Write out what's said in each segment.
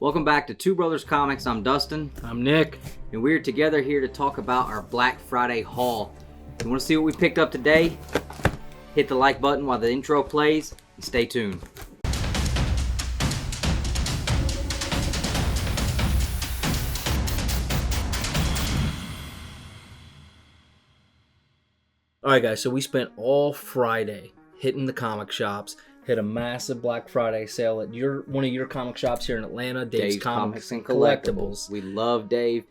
Welcome back to Two Brothers Comics. I'm Dustin. I'm Nick. And we're together here to talk about our Black Friday haul. If you want to see what we picked up today, hit the like button while the intro plays and stay tuned. Alright guys, so we spent all Friday hitting the comic shops. Hit a massive Black Friday sale at one of your comic shops here in Atlanta, Dave's Comics and Collectibles. We love Dave.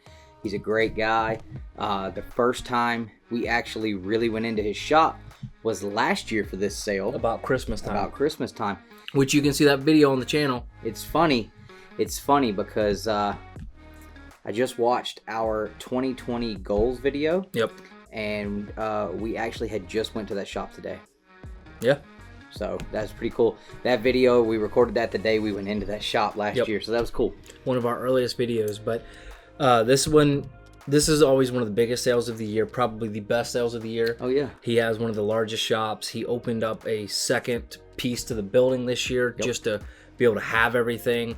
He's a great guy. The first time we actually really went into his shop was last year for this sale. About Christmas time. Which you can see that video on the channel. It's funny. It's funny because I just watched our 2020 goals video. Yep. And we actually had just went to that shop today. Yeah. So that's pretty cool. That video, we recorded that the day we went into that shop last year, so that was cool. One of our earliest videos, but this is always one of the biggest sales of the year, probably the best sales of the year. Oh yeah. He has one of the largest shops. He opened up a second piece to the building this year just to be able to have everything.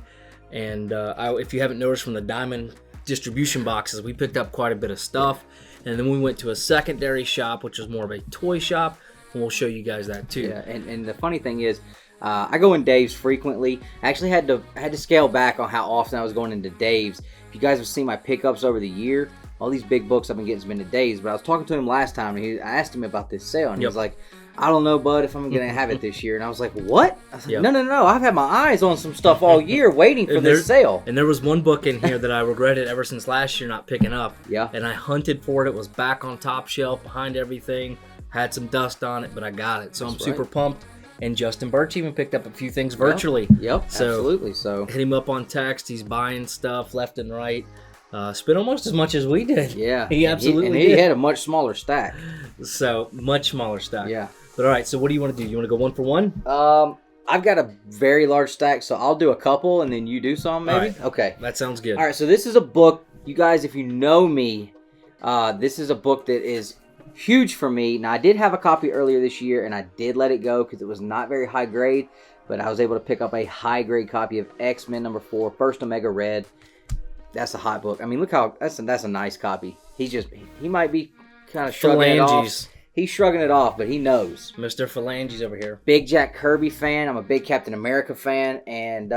And if you haven't noticed from the diamond distribution boxes, we picked up quite a bit of stuff. And then we went to a secondary shop, which was more of a toy shop. And we'll show you guys that too. Yeah, and the funny thing is, I go in Dave's frequently. I actually had to scale back on how often I was going into Dave's. If you guys have seen my pickups over the year, all these big books I've been getting have been to Dave's. But I was talking to him last time, and I asked him about this sale, and he was like, "I don't know, bud, if I'm gonna have it this year." And I was like, "What?" I was like, No. I've had my eyes on some stuff all year, waiting for this sale. And there was one book in here that I regretted ever since last year not picking up. Yeah. And I hunted for it. It was back on top shelf behind everything. Had some dust on it, but I got it. So I'm super pumped. And Justin Birch even picked up a few things virtually. Yep, absolutely. So hit him up on text. He's buying stuff left and right. Spent almost as much as we did. Yeah. He absolutely did. He had a much smaller stack. So, much smaller stack. Yeah. But all right, so what do you want to do? You want to go one for one? I've got a very large stack, so I'll do a couple and then you do some maybe? Right. Okay. That sounds good. All right, so this is a book. You guys, if you know me, this is a book that is huge for me. Now, I did have a copy earlier this year, and I did let it go because it was not very high grade, but I was able to pick up a high grade copy of X-Men #4, First Omega Red. That's a hot book. I mean, look how that's a nice copy. He might be kind of shrugging it off. He's shrugging it off, but he knows. Mr. Phalanges over here. Big Jack Kirby fan. I'm a big Captain America fan, and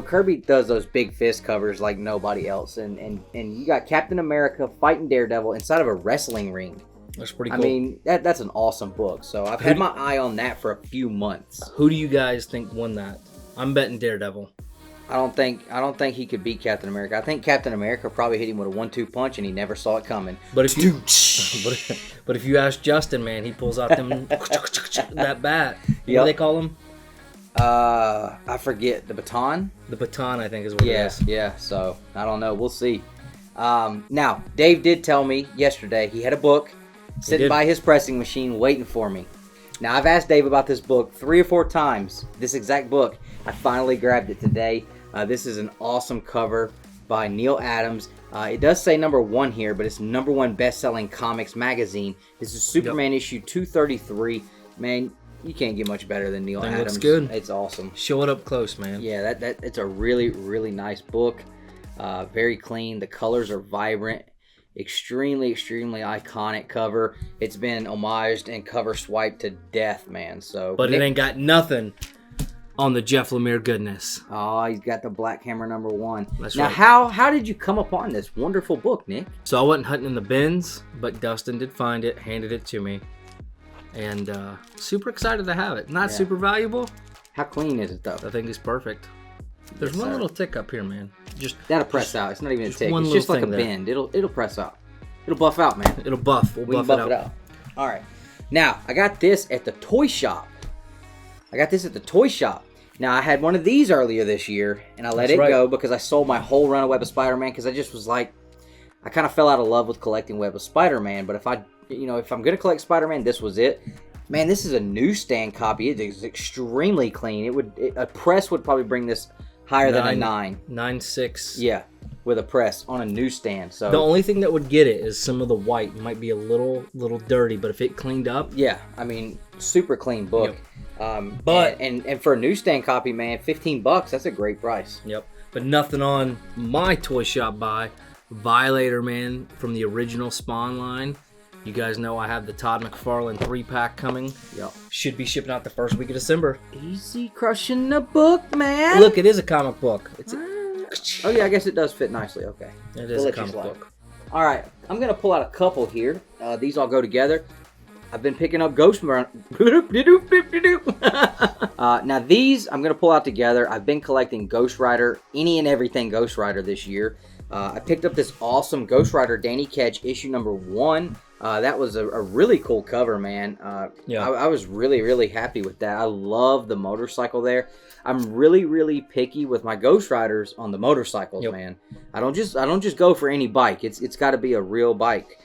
Kirby does those big fist covers like nobody else. And you got Captain America fighting Daredevil inside of a wrestling ring. That's pretty cool. I mean, that's an awesome book. So I've had my eye on that for a few months. Who do you guys think won that? I'm betting Daredevil. I don't think he could beat Captain America. I think Captain America probably hit him with a 1-2 punch, and he never saw it coming. But if you ask Justin, man, he pulls out them that bat. What do they call him? I forget. The baton. The baton, I think, is what it is. Yeah. So I don't know. We'll see. Now, Dave did tell me yesterday he had a book sitting by his pressing machine waiting for me. Now, I've asked Dave about this book 3 or 4 times. This exact book. I finally grabbed it today. This is an awesome cover by Neil Adams. It does say #1 here, but it's #1 best-selling comics magazine. This is Superman issue 233. Man, you can't get much better than Neil Adams. Looks good. It's awesome. Show it up close, man. Yeah, it's a really, really nice book. Very clean. The colors are vibrant. Extremely, extremely iconic cover. It's been homaged and cover swiped to death, man. So, it ain't got nothing on the Jeff Lemire goodness. Oh, he's got the Black Hammer #1. That's now, right. how did you come upon this wonderful book, Nick? So I wasn't hunting in the bins, but Dustin did find it, handed it to me, and super excited to have it. Not super valuable. How clean is it though? I think it's perfect. There's one little tick up here, man. That'll press out. It's not even a tick. It's just like a bend. It'll press out. It'll buff out, man. It'll buff. We'll buff it out. All right. Now, I got this at the toy shop. Now, I had one of these earlier this year, and I let it go because I sold my whole run of Web of Spider-Man because I just was like, I kind of fell out of love with collecting Web of Spider-Man. But if I'm going to collect Spider-Man, this was it. Man, this is a newsstand copy. It is extremely clean. A press would probably bring this higher than a 9. 9.6. Yeah, with a press on a newsstand. So the only thing that would get it is some of the white might be a little dirty, but if it cleaned up, yeah, I mean, super clean book. Yep. And for a newsstand copy, man, $15. That's a great price. Yep. But nothing on my toy shop buy. Violator Man from the original Spawn line. You guys know I have the Todd McFarlane 3-pack coming. Yep. Should be shipping out the first week of December. Easy crushing the book, man. Look, it is a comic book. Oh yeah, I guess it does fit nicely. Okay. It is a comic book. All right, I'm gonna pull out a couple here. These all go together. I've been picking up Ghost Now these I'm gonna pull out together. I've been collecting Ghost Rider, any and everything Ghost Rider this year. I picked up this awesome Ghost Rider Danny Ketch issue number 1. That was a really cool cover, man. Yeah. I was really happy with that. I love the motorcycle there. I'm really picky with my Ghost Riders on the motorcycles, man. I don't just go for any bike. It's got to be a real bike.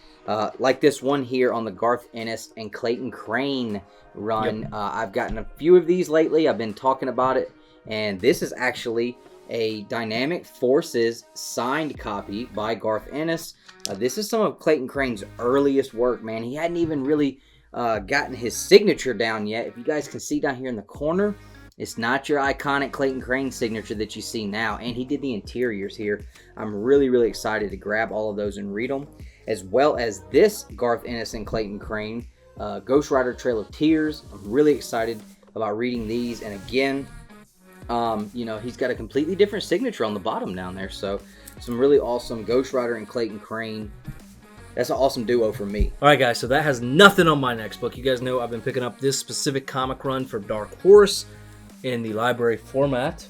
Like this one here on the Garth Ennis and Clayton Crane run. I've gotten a few of these lately. I've been talking about it, and this is actually a Dynamic Forces signed copy by Garth Ennis. This is some of Clayton Crane's earliest work, man. He hadn't even really gotten his signature down yet. If you guys can see down here in the corner, it's not your iconic Clayton Crane signature that you see now. And he did the interiors here. I'm really excited to grab all of those and read them, as well as this Garth Ennis and Clayton Crane Ghost Rider Trail of Tears. I'm really excited about reading these. And again, you know, he's got a completely different signature on the bottom down there. So some really awesome Ghost Rider and Clayton Crane. That's an awesome duo for me. All right, guys, so that has nothing on my next book. You guys know I've been picking up this specific comic run for Dark Horse in the library format.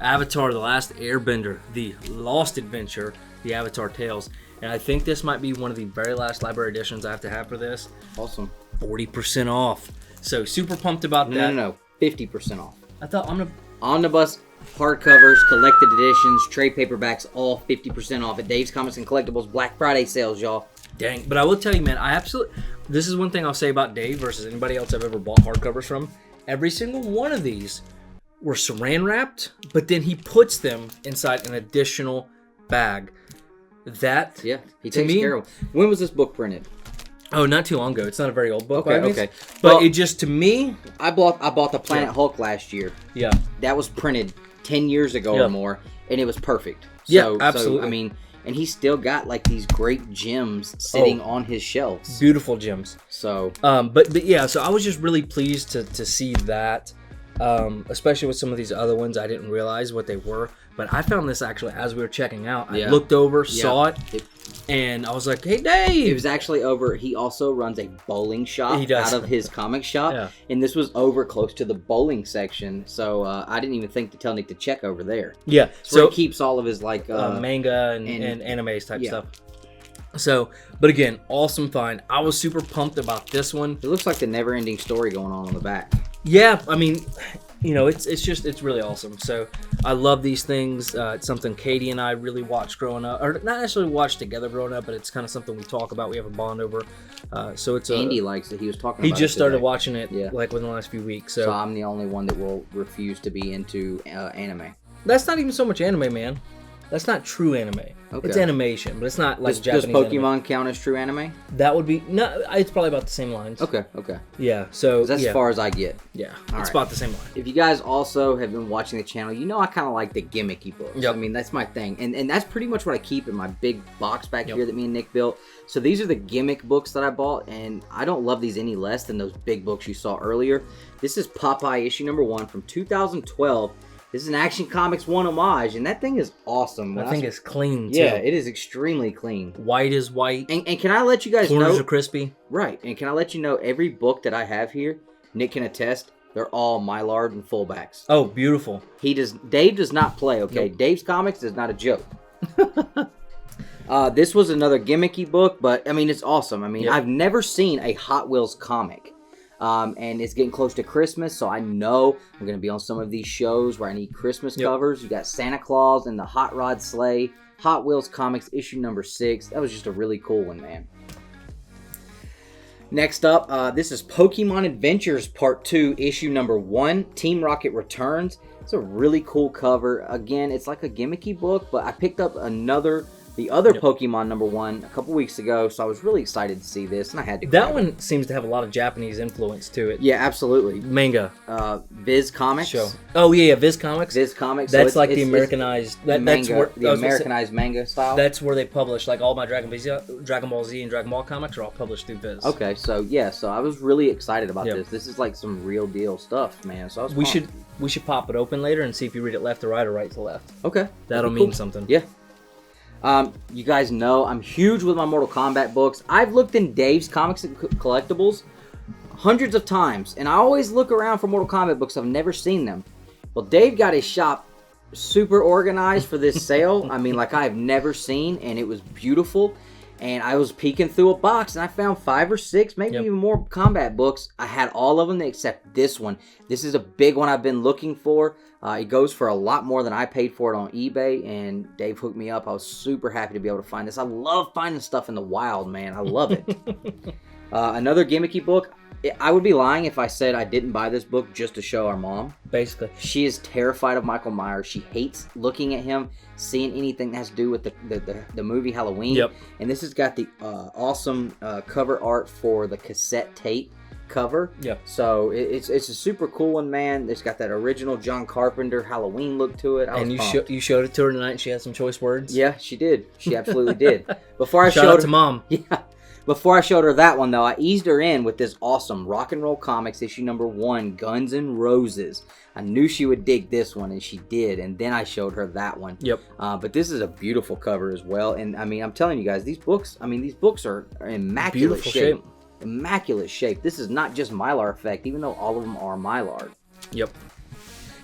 Avatar: The Last Airbender, the Lost Adventure, the Avatar Tales. And I think this might be one of the very last library editions I have to have for this. Awesome. 40% off. So super pumped about that. No. 50% off. I thought Omnibus, hardcovers, collected editions, trade paperbacks, all 50% off at Dave's Comics and Collectibles Black Friday sales, y'all. Dang. But I will tell you, man, this is one thing I'll say about Dave versus anybody else I've ever bought hardcovers from. Every single one of these were saran wrapped, but then he puts them inside an additional bag. That, yeah, he takes care of them. When was this book printed? Oh, not too long ago. It's not a very old book. Okay. But well, it just, to me, I bought the Planet Hulk last year. Yeah. That was printed 10 years ago or more, and it was perfect. Yeah, absolutely. So, I mean, and he's still got like these great gems sitting on his shelves. Beautiful gems. So, but yeah, so I was just really pleased to see that. Especially with some of these other ones, I didn't realize what they were. But I found this actually as we were checking out. I looked over, saw it, and I was like, "Hey, Dave!" It was actually over. He also runs a bowling shop out of his comic shop, and this was over close to the bowling section. So I didn't even think to tell Nick to check over there. Yeah, so he keeps all of his like manga and animes type stuff. So, but again, awesome find. I was super pumped about this one. It looks like the never-ending story going on the back. Yeah, I mean, you know, it's really awesome. So I love these things. It's something Katie and I really watched growing up, or not necessarily watched together growing up, but it's kind of something we talk about. We have a bond over. So it's Andy likes it. He was talking. He about just it started watching it like within the last few weeks. So I'm the only one that will refuse to be into anime. That's not even so much anime, man. That's not true anime. Okay. It's animation, but it's not like Japanese Does Pokemon anime. count as true anime? That would be no. It's probably about the same lines. Okay. Yeah. So that's as far as I get. Yeah. It's about the same line. If you guys also have been watching the channel, you know I kind of like the gimmicky books. Yep. I mean, that's my thing, and that's pretty much what I keep in my big box back here that me and Nick built. So these are the gimmick books that I bought, and I don't love these any less than those big books you saw earlier. This is Popeye issue number 1 from 2012. This is an Action Comics 1 homage, and that thing is awesome. That thing is clean, too. Yeah, it is extremely clean. White is white. And can I let you guys know... Corners are crispy. Right, and can I let you know, every book that I have here, Nick can attest, they're all Mylard and fullbacks. Oh, beautiful. Dave does not play, okay? Nope. Dave's Comics is not a joke. This was another gimmicky book, but, I mean, it's awesome. I mean, I've never seen a Hot Wheels comic. And it's getting close to Christmas, so I know I'm going to be on some of these shows where I need Christmas covers. You got Santa Claus and the Hot Rod Sleigh, Hot Wheels Comics issue number 6. That was just a really cool one, man. Next up, this is Pokemon Adventures Part 2, issue number 1, Team Rocket Returns. It's a really cool cover. Again, it's like a gimmicky book, but I picked up another the other Pokemon #1 a couple weeks ago, so I was really excited to see this, and I had to grab That one seems to have a lot of Japanese influence to it. Yeah, absolutely. Manga. Viz Comics. Show. Oh, yeah, Viz Comics. Viz Comics. That's so the Americanized... that's where the Americanized manga style? That's where they publish, like, all my Dragon Ball Z and Dragon Ball comics are all published through Viz. Okay, so, yeah, so I was really excited about this. This is, like, some real deal stuff, man. So I was We should pop it open later and see if you read it left to right or right to left. Okay. That'll mean something. Yeah. You guys know I'm huge with my Mortal Kombat books. I've looked in Dave's Comics and Collectibles hundreds of times, and I always look around for Mortal Kombat books. I've never seen them. Well, Dave got his shop super organized for this sale. I mean, like I've never seen, and it was beautiful. And I was peeking through a box, and I found 5 or 6, maybe even more combat books. I had all of them except this one. This is a big one I've been looking for. It goes for a lot more than I paid for it on eBay, and Dave hooked me up. I was super happy to be able to find this. I love finding stuff in the wild, man. I love it. Another gimmicky book. I would be lying if I said I didn't buy this book just to show our mom. Basically. She is terrified of Michael Myers. She hates looking at him, seeing anything that has to do with the movie Halloween. Yep. And this has got the awesome cover art for the cassette tape cover. Yep. So it's a super cool one, man. It's got that original John Carpenter Halloween look to it. And you showed it to her tonight and she had some choice words? Yeah, she did. She absolutely did. Before I Shout out to Mom. Yeah. Before I showed her that one, though, I eased her in with this awesome Rock and Roll Comics issue #1, Guns N' Roses. I knew she would dig this one, and she did. And then I showed her that one. Yep. But this is a beautiful cover as well. And, I mean, I'm telling you guys, these books are in immaculate shape. Immaculate shape. This is not just Mylar effect, even though all of them are Mylar. Yep.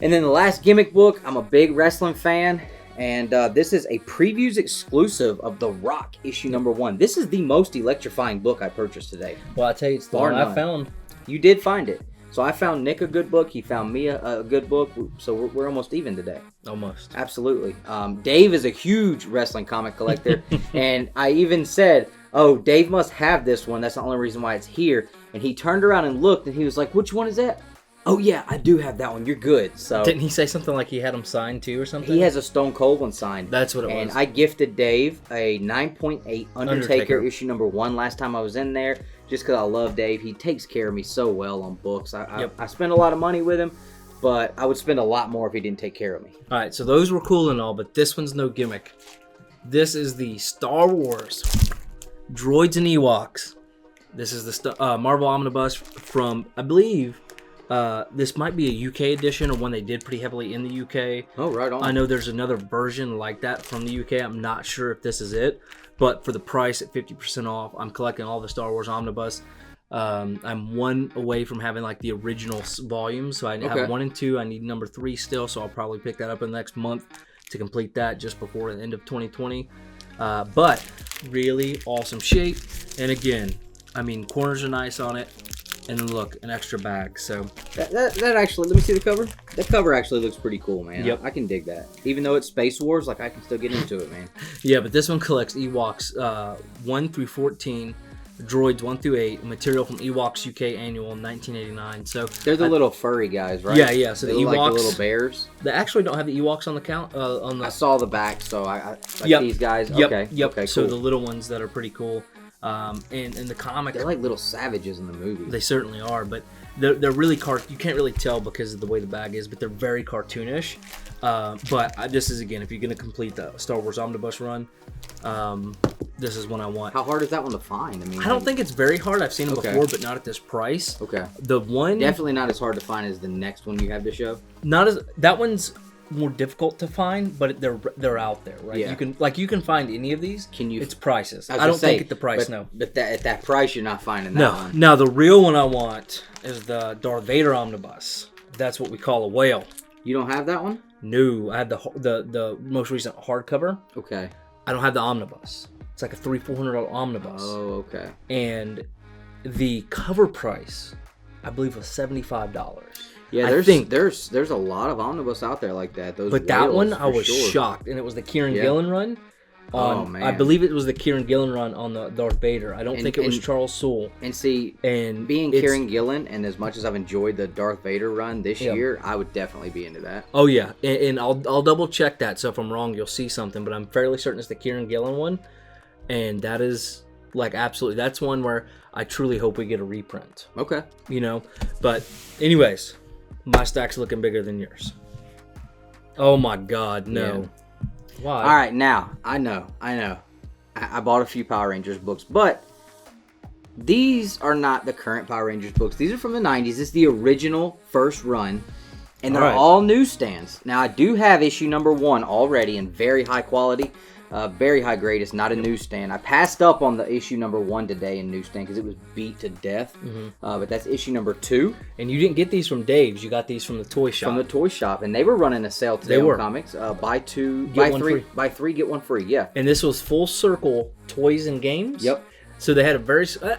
And then the last gimmick book, I'm a big wrestling fan. And this is a previews exclusive of The Rock issue #1. This is the most electrifying book I purchased today. Well, I tell you, it's the one I found. You did find it. So I found Nick a good book. He found me a good book. So we're almost even today. Almost. Absolutely. Dave is a huge wrestling comic collector. And I even said, oh, Dave must have this one. That's the only reason why it's here. And he turned around and looked, and he was like, which one is that? Oh, yeah, I do have that one. You're good. So didn't he say something like he had them signed too or something? He has a Stone Cold one signed. That's what it was. And I gifted Dave a 9.8 Undertaker issue #1 last time I was in there, just because I love Dave. He takes care of me so well on books. I spend a lot of money with him, but I would spend a lot more if he didn't take care of me. All right, so those were cool and all, but this one's no gimmick. This is the Star Wars Droids and Ewoks. This is the Marvel Omnibus from, I believe... this might be a UK edition or one they did pretty heavily in the UK. Oh, right on. I know there's another version like that from the UK. I'm not sure if this is it, but for the price at 50% off, I'm collecting all the Star Wars Omnibus. I'm one away from having like the original volumes, so I have 1 and 2. I need number 3 still, so I'll probably pick that up in the next month to complete that just before the end of 2020. But really awesome shape, and again, I mean, corners are nice on it. And then look, an extra bag. So that actually, let me see the cover. That cover actually looks pretty cool, man. Yep. I can dig that. Even though it's Space Wars, like I can still get into it, man. Yeah, but this one collects Ewoks 1 through 14, Droids 1 through 8, material from Ewoks UK Annual 1989. So they're the little furry guys, right? Yeah, yeah. So the Ewoks, like the little bears. They actually don't have the Ewoks on the count. I saw the back, so I like these guys. Yep. Okay. Yep. Okay. Cool. So the little ones that are pretty cool. And in the comic, they're like little savages in the movie. They certainly are, but they're really you can't really tell because of the way the bag is, but they're very cartoonish. But this is, again, if you're going to complete the Star Wars Omnibus run, this is one I want. How hard is that one to find? I mean, I don't think it's very hard. I've seen them before, but not at this price. Okay. The one definitely not as hard to find as the next one you have to show. That one's more difficult to find, but they're out there, right? Yeah. You can find any of these. It's prices. I don't think at the price. No, but at that price, you're not finding that one. Now the real one I want is the Darth Vader Omnibus. That's what we call a whale. You don't have that one? No, I had the most recent hardcover. Okay. I don't have the omnibus. It's like a $300-400 omnibus. Oh, okay. And the cover price, I believe, was $75. Yeah, there's a lot of omnibus out there like that. But that one, I was shocked, and it was the Kieran Gillen run. on, man. I believe it was the Kieran Gillen run on the Darth Vader. I don't think it was Charles Soule. And see, and being Kieran Gillen, and as much as I've enjoyed the Darth Vader run this year, I would definitely be into that. Oh yeah, and I'll double check that. So if I'm wrong, you'll see something. But I'm fairly certain it's the Kieran Gillen one, and that is like absolutely. That's one where I truly hope we get a reprint. Okay. You know, but anyways, my stack's looking bigger than yours. Oh my God, no. Yeah. Why? All right, now I know. I bought a few Power Rangers books, but these are not the current Power Rangers books. These are from the 90s. This is the original first run, and they're all newsstands. Now I do have issue number 1 already in very high quality, very high grade. It's not a newsstand. I passed up on the issue number 1 today in newsstand because it was beat to death. But that's issue number 2. And you didn't get these from Dave's. You got these from the toy shop. From the toy shop, and they were running a sale today on comics. Buy 2, buy 3, buy 3, get 1 free. Yeah. And this was Full Circle Toys and Games. Yep. So they had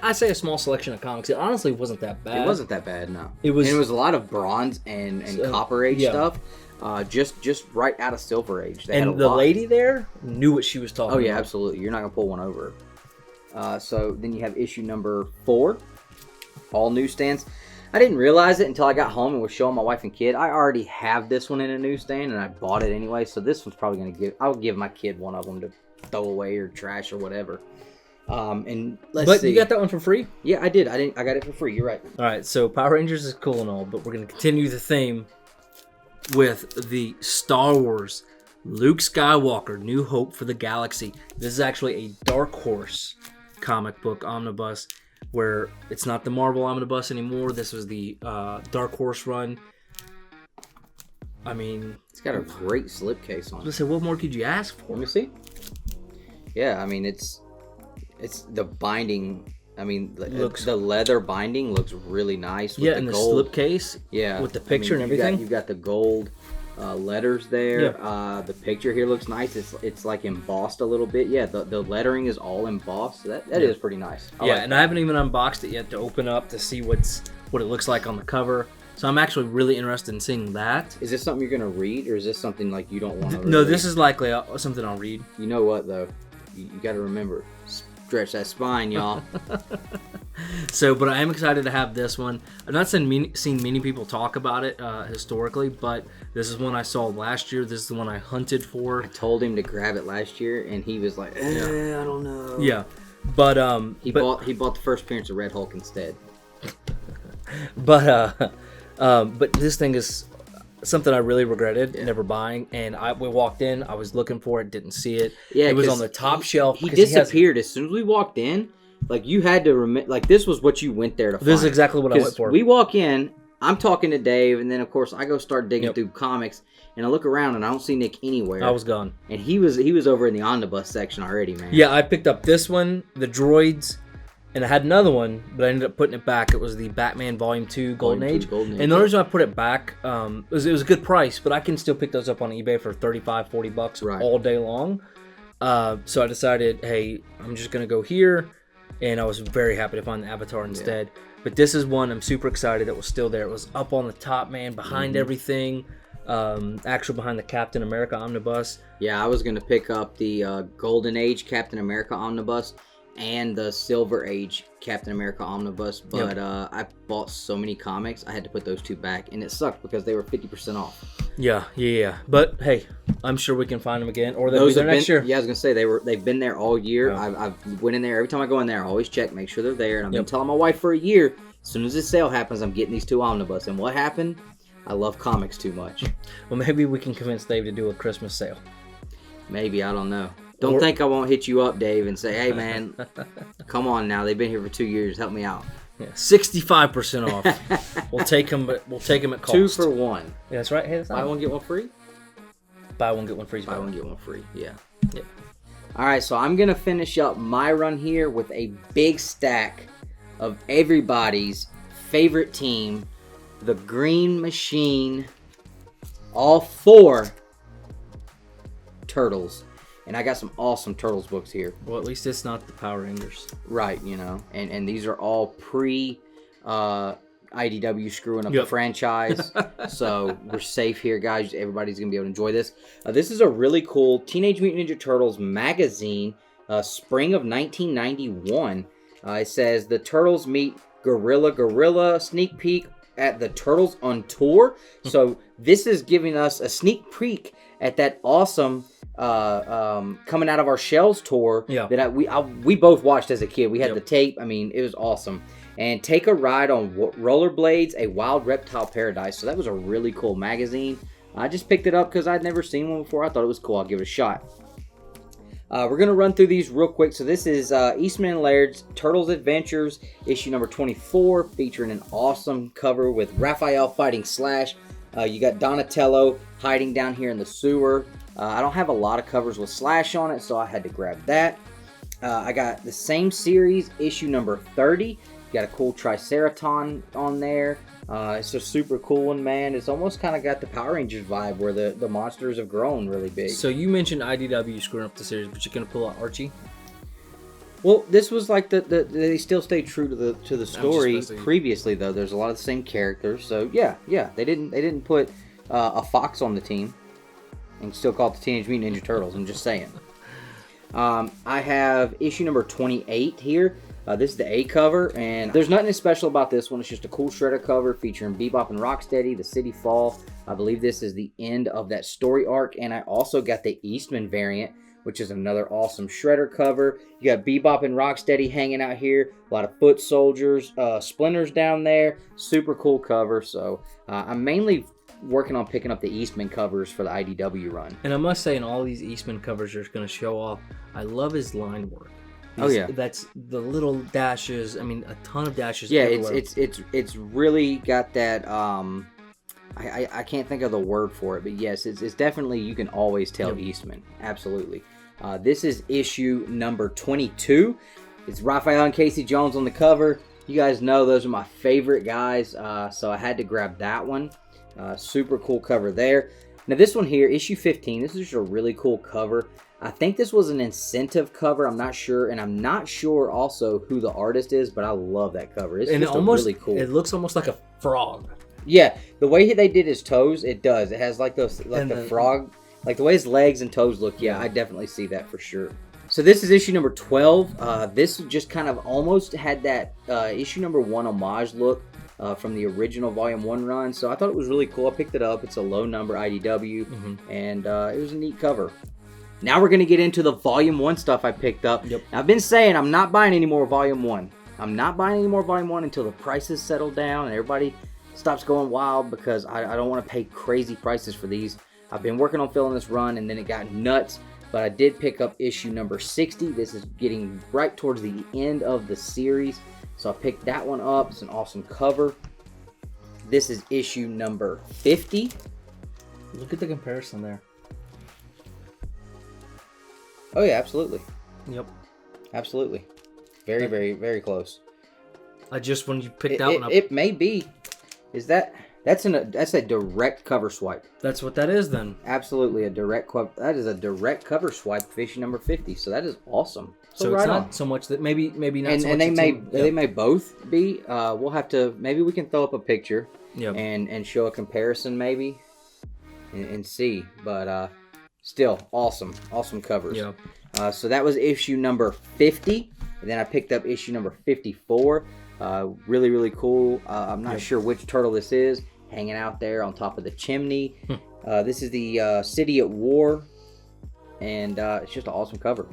I say a small selection of comics. It honestly wasn't that bad. It wasn't that bad, no. It was a lot of Bronze and Copper Age stuff. Just right out of Silver Age. They had a the lot. lady there knew what she was talking about. Oh yeah, absolutely. You're not gonna pull one over. So then you have issue number 4, all newsstands. I didn't realize it until I got home and was showing my wife and kid. I already have this one in a newsstand, and I bought it anyway. So this one's probably gonna I'll give my kid one of them to throw away or trash or whatever. And let's see. You got that one for free? Yeah, I did. I got it for free. You're right. All right. So Power Rangers is cool and all, but we're gonna continue the theme with the Star Wars Luke Skywalker New Hope for the Galaxy. This is actually a Dark Horse comic book omnibus, where it's not the Marvel omnibus anymore. This was the Dark Horse run. I mean, it's got a great slipcase on it. So what more could you ask for? Let me see. Yeah, I mean it's the binding. I mean, the leather binding looks really nice. With the gold slipcase. Yeah, with the picture and everything. You've got the gold letters there. Yeah. The picture here looks nice. It's like embossed a little bit. Yeah, the lettering is all embossed. So that is pretty nice. I haven't even unboxed it yet to open up to see what it looks like on the cover. So I'm actually really interested in seeing that. Is this something you're gonna read, or is this something like you don't want to read? No, this is likely something I'll read. You know what though? You got to remember. Stretch that spine, y'all. So, but I am excited to have this one. I've not seen many people talk about it historically, but this is one I saw last year. This is the one I hunted for. I told him to grab it last year, and he was like, I don't know. Yeah, but he bought the first appearance of Red Hulk instead. But this thing is something I really regretted never buying, and we walked in, I was looking for it, didn't see it. Yeah, it was on the top shelf. He disappeared as soon as we walked in. Like, you had to remember, like, this was what you went there to find. This is exactly what I went for. We walk in, I'm talking to Dave, and then of course I go start digging through comics, and I look around and I don't see Nick anywhere. I was gone, and he was over in the omnibus section already, man. Yeah, I picked up this one, the Droids. And I had another one, but I ended up putting it back. It was the Batman Volume 2 Golden Age. And the only reason I put it back, it was a good price, but I can still pick those up on eBay for $35-40 all day long. So I decided, hey, I'm just going to go here. And I was very happy to find the Avatar instead. Yeah. But this is one I'm super excited that was still there. It was up on the top, man, behind everything. Actually behind the Captain America Omnibus. Yeah, I was going to pick up the Golden Age Captain America Omnibus and the Silver Age Captain America Omnibus, but I bought so many comics, I had to put those two back, and it sucked because they were 50% off. Yeah. But hey, I'm sure we can find them again, or they'll be there next year. Yeah, I was gonna say they've been there all year. Yeah. I've went in there every time I go in there. I always check, make sure they're there, and I've been telling my wife for a year. As soon as this sale happens, I'm getting these 2 omnibus. And what happened? I love comics too much. Well, maybe we can convince Dave to do a Christmas sale. Maybe, I don't know. Don't think I won't hit you up, Dave, and say, hey, man, come on now. They've been here for 2 years. Help me out. Yeah, 65% off. We'll take them at cost. 2 for 1. Yeah, that's right. Hey, that's buy one, get one free? Buy one, get one free. Buy one, get one free. Yeah. All right, so I'm going to finish up my run here with a big stack of everybody's favorite team, the Green Machine, all 4 Turtles. And I got some awesome Turtles books here. Well, at least it's not the Power Rangers. Right, and these are all pre IDW screwing up the franchise. So we're safe here, guys. Everybody's going to be able to enjoy this. This is a really cool Teenage Mutant Ninja Turtles magazine, spring of 1991. It says, the Turtles meet Gorilla sneak peek at the Turtles on tour. So this is giving us a sneak peek at that awesome coming out of our shells tour that we both watched as a kid. We had the tape. I mean, it was awesome. And take a ride on rollerblades, a wild reptile paradise. So that was a really cool magazine. I just picked it up because I'd never seen one before. I thought it was cool. I'll give it a shot. We're going to run through these real quick. So this is Eastman and Laird's Turtles Adventures, issue number 24, featuring an awesome cover with Raphael fighting Slash. You got Donatello hiding down here in the sewer. I don't have a lot of covers with Slash on it, so I had to grab that. I got the same series, issue number 30. You got a cool Triceraton on there. It's a super cool one, man. It's almost kind of got the Power Rangers vibe where the monsters have grown really big. So you mentioned IDW screwing up the series, but you're going to pull out Archie? Well, this was like they still stayed true to the story previously, though. There's a lot of the same characters. So yeah, they didn't put a fox on the team and still call it the Teenage Mutant Ninja Turtles. I'm just saying. I have issue number 28 here. This is the A cover, and there's nothing special about this one. It's just a cool shredder cover featuring Bebop and Rocksteady, the City Fall. I believe this is the end of that story arc, and I also got the Eastman variant, which is another awesome shredder cover. You got Bebop and Rocksteady hanging out here. A lot of foot soldiers, splinters down there. Super cool cover. So I'm mainly working on picking up the Eastman covers for the IDW run. And I must say, in all these Eastman covers you're going to show off, I love his line work. That's the little dashes. I mean, a ton of dashes. Yeah, everywhere. It's really got that. I can't think of the word for it, but yes, it's definitely, you can always tell Eastman. Absolutely. This is issue number 22. It's Raphael and Casey Jones on the cover. You guys know those are my favorite guys, so I had to grab that one. Super cool cover there. Now this one here, issue 15. This is just a really cool cover. I think this was an incentive cover. I'm not sure, and I'm not sure also who the artist is, but I love that cover. It's just really cool. It looks almost like a frog. Yeah, the way they did his toes, it does. It has like those, like the frog, like the way his legs and toes look. Yeah, I definitely see that for sure. So this is issue number 12. This just kind of almost had that issue number 1 homage look from the original Volume 1 run. So I thought it was really cool. I picked it up. It's a low number IDW, and it was a neat cover. Now we're going to get into the Volume 1 stuff I picked up. Now, I've been saying I'm not buying any more Volume 1. I'm not buying any more Volume 1 until the prices settle down and everybody stops going wild, because I don't want to pay crazy prices for these. I've been working on filling this run, and then it got nuts. But I did pick up issue number 60. This is getting right towards the end of the series. So I picked that one up. It's an awesome cover. This is issue number 50. Look at the comparison there. Oh yeah, absolutely. Yep. Absolutely. Very, very, very close. When you picked out... It may be. That's a direct cover swipe. That's what that is then. Absolutely a direct cover. That is a direct cover swipe of issue number 50. So that is awesome. So it's not so much that maybe not so much. And they may both be. We'll have to, maybe we can throw up a picture and show a comparison maybe and see. But still awesome covers. Yeah. So that was issue number 50, and then I picked up issue number 54. Really, really cool. I'm not sure which turtle this is, hanging out there on top of the chimney. This is the City at War, and it's just an awesome cover.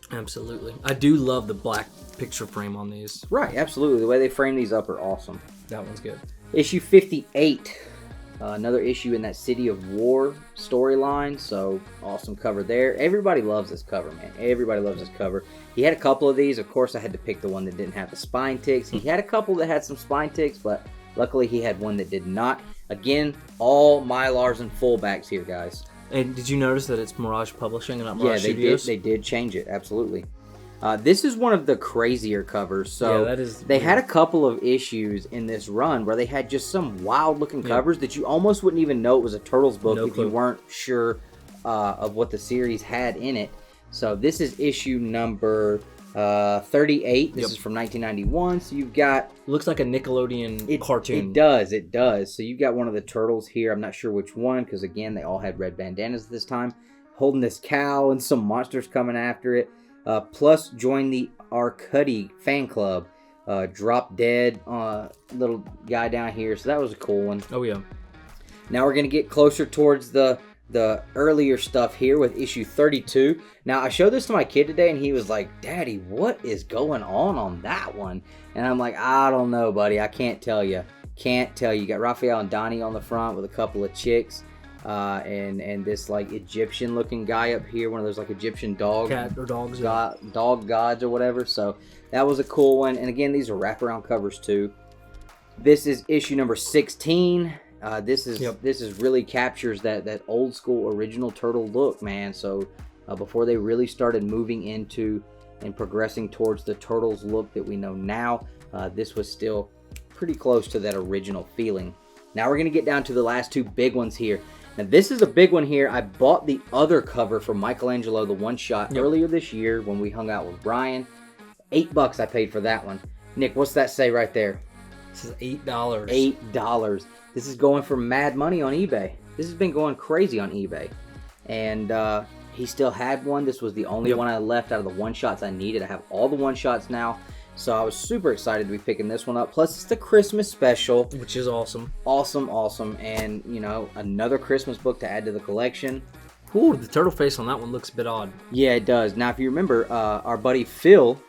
Absolutely. I do love the black picture frame on these. Right, absolutely. The way they frame these up are awesome. That one's good. Issue 58. Another issue in that City of War storyline, so awesome cover there. Everybody loves this cover, man. Everybody loves this cover. He had a couple of these. Of course, I had to pick the one that didn't have the spine ticks. He had a couple that had some spine ticks, but luckily he had one that did not. Again, all Mylars and fullbacks here, guys. And did you notice that it's Mirage Publishing and not Mirage Studios? They did change it, absolutely. This is one of the crazier covers. So they had a couple of issues in this run where they had just some wild looking covers that you almost wouldn't even know it was a Turtles book if you weren't sure of what the series had in it. So this is issue number 38. This is from 1991. So you've got... Looks like a Nickelodeon cartoon. It does. So you've got one of the turtles here. I'm not sure which one, because again, they all had red bandanas this time. Holding this cow and some monsters coming after it. Plus, join the Arcuddy fan club. Drop Dead little guy down here. So that was a cool one. Oh, yeah. Now we're going to get closer towards the earlier stuff here with issue 32. Now, I showed this to my kid today, and he was like, Daddy, what is going on that one? And I'm like, I don't know, buddy. I can't tell you. Can't tell you. You got Raphael and Donnie on the front with a couple of chicks. And this, like, Egyptian-looking guy up here. One of those, like, Egyptian dogs. Cat or dogs. Dog gods or whatever. So, that was a cool one. And, again, these are wraparound covers, too. This is issue number 16. This is really captures that old school original turtle look, man. So before they really started moving into and progressing towards the turtles look that we know now, this was still pretty close to that original feeling. Now we're gonna get down to the last two big ones here. Now this is a big one here. I bought the other cover from Michelangelo, the one shot earlier this year when we hung out with Brian. $8 I paid for that one. Nick, what's that say right there? This is $8. $8. This is going for mad money on eBay. This has been going crazy on eBay. And he still had one. This was the only one I left out of the one-shots I needed. I have all the one-shots now. So I was super excited to be picking this one up. Plus, it's the Christmas special. Which is awesome. Awesome. And, you know, another Christmas book to add to the collection. Ooh, the turtle face on that one looks a bit odd. Yeah, it does. Now, if you remember, our buddy Phil,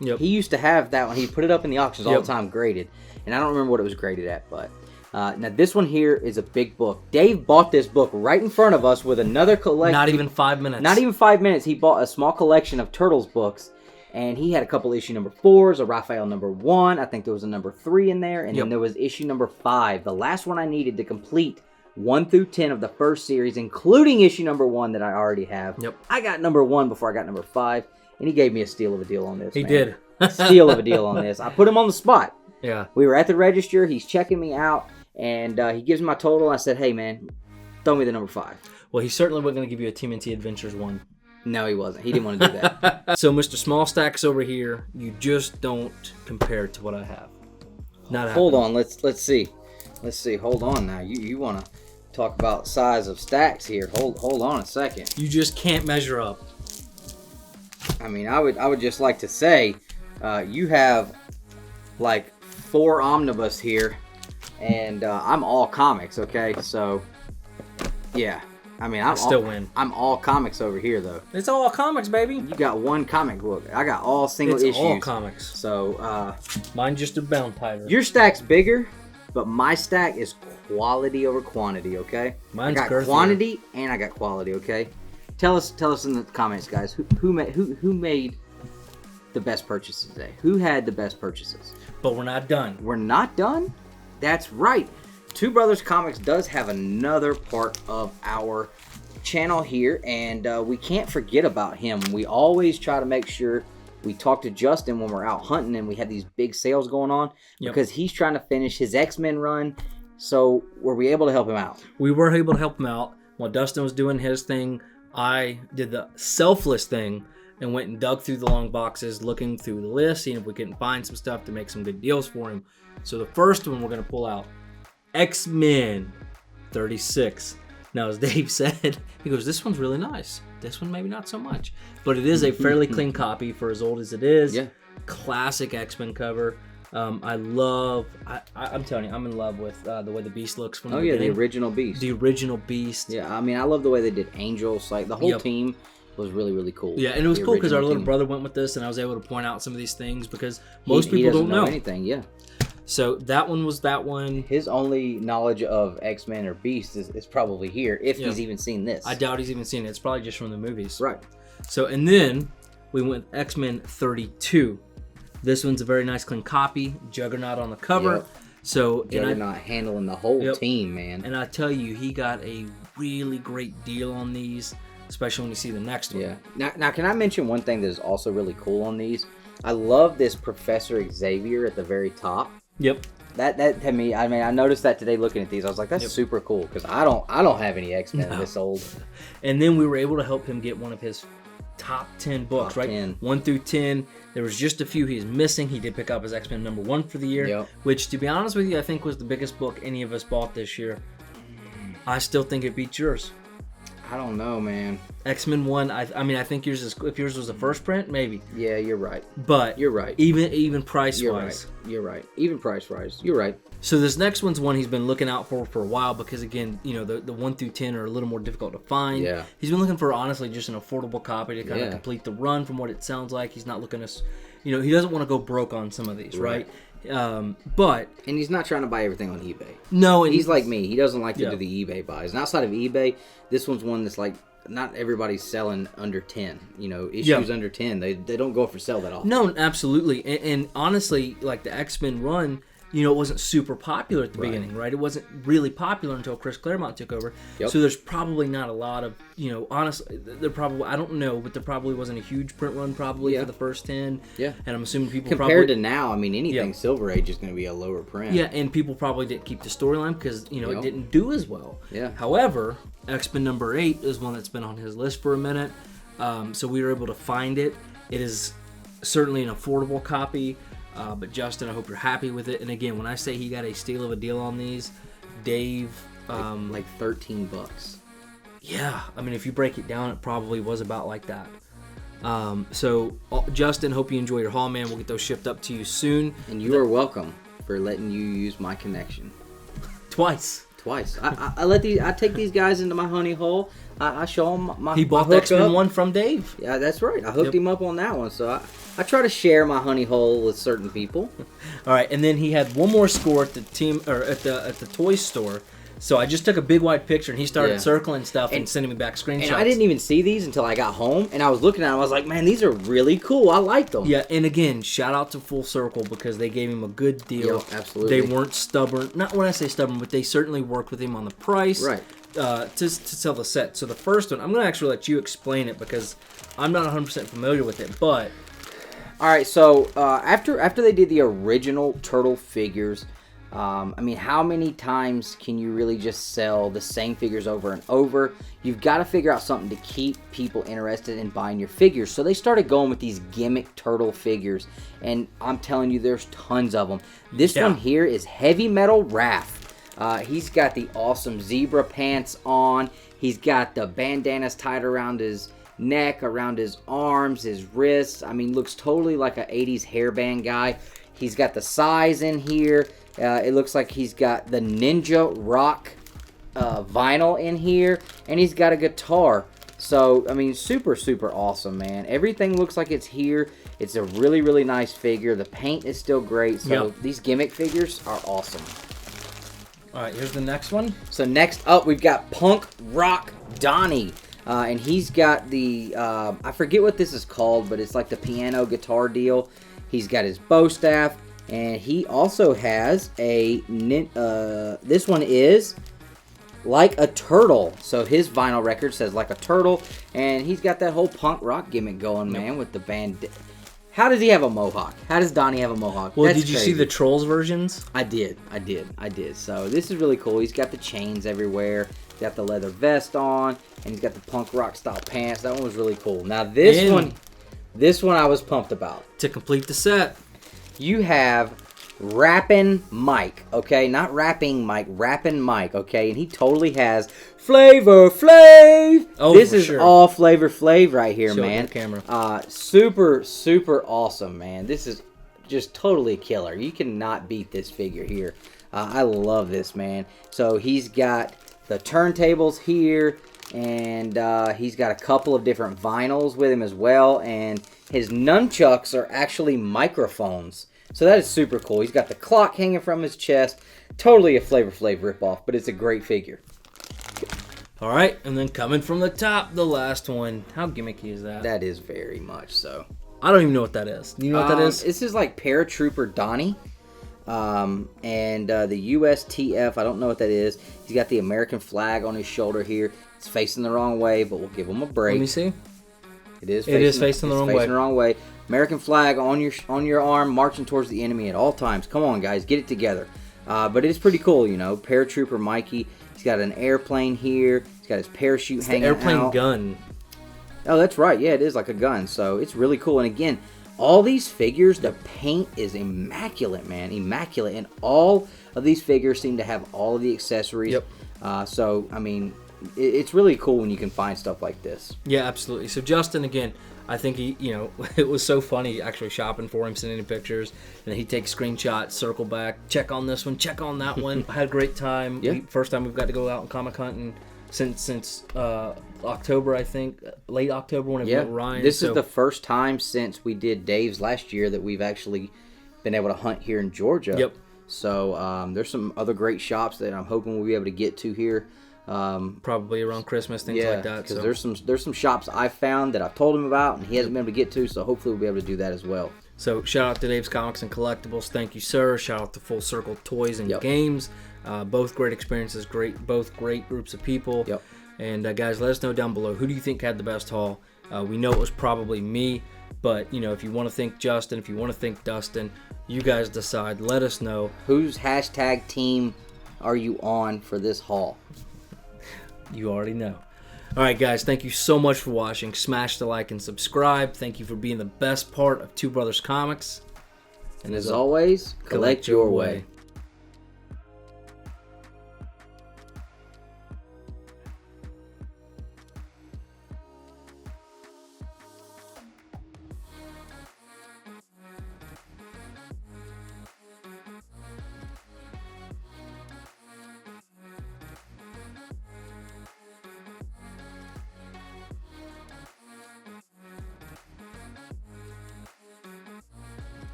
he used to have that one. He put it up in the auctions all the time, graded. And I don't remember what it was graded at, but... now this one here is a big book. Dave bought this book right in front of us with another collection. Not even 5 minutes. Not even 5 minutes. He bought a small collection of Turtles books, and he had a couple issue number 4s, a Raphael number 1. I think there was a number 3 in there, and then there was issue number 5, the last one I needed to complete 1 through 10 of the first series, including issue number 1 that I already have. I got number 1 before I got number 5, and he gave me a steal of a deal on this. He did. Steal of a deal on this. I put him on the spot. Yeah. We were at the register. He's checking me out. And he gives me my total. I said, hey, man, throw me the number 5. Well, he certainly wasn't going to give you a TMNT Adventures 1. No, he wasn't. He didn't want to do that. So, Mr. Small Stacks over here, you just don't compare to what I have. Not Hold on. Let's see. Let's see. Hold on now. You want to talk about size of stacks here. Hold on a second. You just can't measure up. I mean, I would just like to say you have like 4 omnibus here. And I'm all comics, okay? So, yeah. I mean, I still win. I'm all comics over here, though. It's all comics, baby. You got one comic book. I got all single issues. It's all comics. So, mine's just a bound tighter. Your stack's bigger, but my stack is quality over quantity, okay? Mine's I got quantity and I got quality, okay? Tell us in the comments, guys. Who made the best purchases today? Who had the best purchases? But we're not done. We're not done? That's right. Two Brothers Comics does have another part of our channel here, and we can't forget about him. We always try to make sure we talk to Justin when we're out hunting and we have these big sales going on because he's trying to finish his X-Men run. So were we able to help him out? We were able to help him out. While Dustin was doing his thing, I did the selfless thing and went and dug through the long boxes, looking through the list, seeing if we couldn't find some stuff to make some good deals for him. So the first one we're going to pull out, X-Men 36. Now, as Dave said, he goes, this one's really nice. This one maybe not so much. But it is a fairly clean copy for as old as it is. Yeah. Classic X-Men cover. I'm telling you, I'm in love with the way the Beast looks from the beginning. The original Beast. The original Beast. Yeah, I mean, I love the way they did Angels. Like, the whole team was really, really cool. Yeah, and it was cool because our little brother went with this, and I was able to point out some of these things because most people don't know anything. Yeah. So that one was that one. His only knowledge of X-Men or Beast is probably here, if he's even seen this. I doubt he's even seen it. It's probably just from the movies. Right. So, and then we went with X-Men 32. This one's a very nice, clean copy. Juggernaut on the cover. Yep. So, Juggernaut handling the whole team, man. And I tell you, he got a really great deal on these, especially when you see the next one. Yeah. Now, can I mention one thing that is also really cool on these? I love this Professor Xavier at the very top. Yep. That to me, I mean, I noticed that today looking at these. I was like, that's super cool because I don't have any X-Men this old. And then we were able to help him get one of his top 10 books, Top right? 10. 1 through 10. There was just a few he was missing. He did pick up his X-Men #1 for the year, Yep. which, to be honest with you, I think was the biggest book any of us bought this year. I still think it beats yours. I don't know, man. X-Men 1, I mean, I think yours is, if yours was the first print, maybe. Yeah, you're right. But You're right. Even price-wise. You're right. You're right. Even price-wise, you're right. So this next one's one he's been looking out for a while because, again, you know, the 1 through 10 are a little more difficult to find. Yeah. He's been looking for, honestly, just an affordable copy to kind of Yeah. complete the run from what it sounds like. He's not looking to, you know, he doesn't want to go broke on some of these, right? But... And he's not trying to buy everything on eBay. No, and He's like me. He doesn't like to Yeah. do the eBay buys. And outside of eBay, this one's one that's like, not everybody's selling under 10. You know, issues under 10. They don't go for sale that often. No, absolutely. And honestly, like the X-Men run, you know, it wasn't super popular at the beginning, right? It wasn't really popular until Chris Claremont took over. Yep. So there's probably not a lot of, you know, honestly, there probably, I don't know, but there probably wasn't a huge print run probably for the first 10. Yeah. And I'm assuming people Compared probably... to now, I mean, anything Silver Age is going to be a lower print. Yeah, and people probably didn't keep the storyline because, you know, it didn't do as well. Yeah. However, X-Men #8 is one that's been on his list for a minute. So we were able to find it. It is certainly an affordable copy. But Justin, I hope you're happy with it. And again, when I say he got a steal of a deal on these, Dave... like $13. Yeah, I mean, if you break it down, it probably was about like that. So, Justin, hope you enjoy your haul, man. We'll get those shipped up to you soon. And you are welcome for letting you use my connection. Twice. I take these guys into my honey hole. I show them my He bought my the hookup. X-Men one from Dave. Yeah, that's right. I hooked him up on that one. So I try to share my honey hole with certain people. All right, and then he had one more score at the team or at the toy store. So I just took a big wide picture, and he started circling stuff and sending me back screenshots. And I didn't even see these until I got home, and I was looking at them. I was like, man, these are really cool. I like them. Yeah, and again, shout out to Full Circle because they gave him a good deal. Yep, absolutely. They weren't stubborn. Not when I say stubborn, but they certainly worked with him on the price. Right. To sell the set. So the first one, I'm going to actually let you explain it because I'm not 100% familiar with it, but... All right, so after they did the original Turtle figures, I mean, how many times can you really just sell the same figures over and over? You've got to figure out something to keep people interested in buying your figures. So they started going with these Gimmick Turtle figures, and I'm telling you, there's tons of them. This one here is Heavy Metal Wrath. He's got the awesome zebra pants on. He's got the bandanas tied around his neck, around his arms, his wrists. I mean, looks totally like an 80s hairband guy. He's got the size in here. It looks like he's got the Ninja Rock vinyl in here, and he's got a guitar. So, I mean, super, super awesome, man. Everything looks like it's here. It's a really, really nice figure. The paint is still great. So, these Gimmick figures are awesome. All right, here's the next one. So, next up, we've got Punk Rock Donnie. And he's got the, I forget what this is called, but it's like the piano guitar deal. He's got his bow staff. And he also has a, this one is Like a Turtle. So his vinyl record says Like a Turtle. And he's got that whole punk rock gimmick going, man, with the band. How does he have a mohawk? How does Donnie have a mohawk? Well, That's did you crazy. see the Trolls versions? I did. So this is really cool. He's got the chains everywhere. He's got the leather vest on. And he's got the punk rock style pants. That one was really cool. Now this one I was pumped about. To complete the set. You have Rappin' Mike, okay? Not Rapping Mike, Rappin' Mike, okay? And he totally has Flavor Flav. Oh, this for is sure. all Flavor Flav right here, Show it man. to the camera. Super, super awesome, man. This is just totally killer. You cannot beat this figure here. I love this, man. So he's got the turntables here, and he's got a couple of different vinyls with him as well, and his nunchucks are actually microphones. So that is super cool. He's got the clock hanging from his chest. Totally a Flavor Flav ripoff, but it's a great figure. All right, and then coming from the top, the last one. How gimmicky is that? That is very much so. I don't even know what that is. Do you know what that is? This is like Paratrooper Donnie. And the USTF, I don't know what that is. He's got the American flag on his shoulder here. It's facing the wrong way, but we'll give him a break. Let me see. It is facing the wrong way. American flag on your arm, marching towards the enemy at all times. Come on, guys, get it together. But it's pretty cool, you know. Paratrooper Mikey. He's got an airplane here. He's got his parachute hanging out. The airplane gun. Oh, that's right. Yeah, it is like a gun. So it's really cool. And again, all these figures, the paint is immaculate, man. Immaculate. And all of these figures seem to have all of the accessories. Yep. So, I mean, it's really cool when you can find stuff like this. Yeah, absolutely. So Justin, again, I think he, it was so funny actually shopping for him, sending him pictures, and he takes screenshots, circle back, check on this one, check on that one. I had a great time. Yeah. First time we've got to go out and comic hunting since October, I think, late October when it went Ryan. This is the first time since we did Dave's last year that we've actually been able to hunt here in Georgia. Yep. So there's some other great shops that I'm hoping we'll be able to get to here. Probably around Christmas, things like that. Because there's some shops I found that I've told him about and he hasn't been able to get to, so hopefully we'll be able to do that as well. So shout out to Dave's Comics and Collectibles. Thank you, sir. Shout out to Full Circle Toys and Games. Both great experiences, both great groups of people. Yep. And guys, let us know down below, who do you think had the best haul? We know it was probably me, but if you want to think Justin, if you want to think Dustin, you guys decide. Let us know. Whose hashtag team are you on for this haul? You already know. All right, guys, thank you so much for watching. Smash the like and subscribe. Thank you for being the best part of Two Brothers Comics. And as always, collect your way.